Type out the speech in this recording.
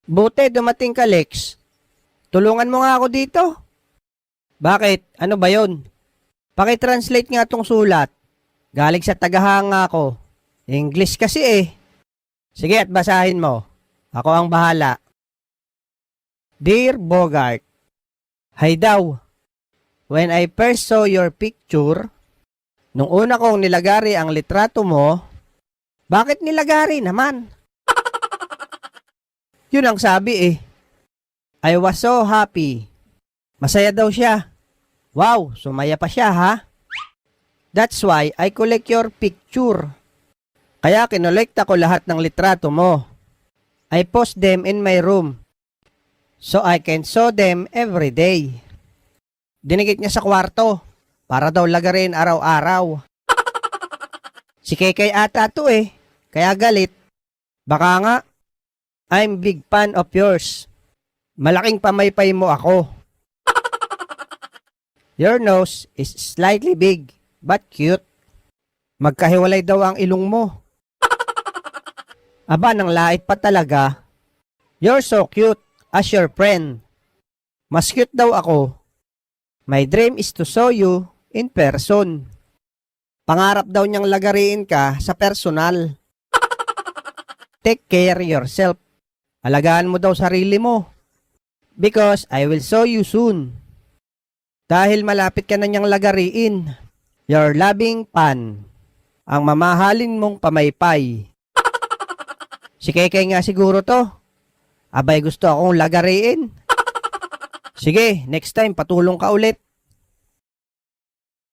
Buti dumating ka, Lex. Tulungan mo nga ako dito. Bakit? Ano ba yon? Paki-translate nga tong sulat. Galing sa tagahanga ko. English kasi eh. Sige at basahin mo. Ako ang bahala. Dear Bogart, Hay daw. When I first saw your picture, nung una kong nilagari ang litrato mo, bakit nilagari naman? Yun ang sabi eh. I was so happy. Masaya daw siya. Wow, sumaya pa siya ha? That's why I collect your picture. Kaya kinolekta ko lahat ng litrato mo. I post them in my room so I can show them every day. Dinigit niya sa kwarto para daw lagarin araw-araw. Si Kekay ata to eh, kaya galit. Baka nga, I'm big fan of yours. Malaking pamaypay mo ako. Your nose is slightly big but cute. Magkahiwalay daw ang ilong mo. Aba, nang lait pa talaga. You're so cute as your friend. Mas cute daw ako. My dream is to show you in person. Pangarap daw niyang lagariin ka sa personal. Take care yourself. Alagaan mo daw sarili mo. Because I will show you soon. Dahil malapit ka na niyang lagariin. Your loving fan. Ang mamahalin mong pamaypay. Si Kekay nga siguro to. Abay gusto akong lagariin. Sige, next time patulong ka ulit.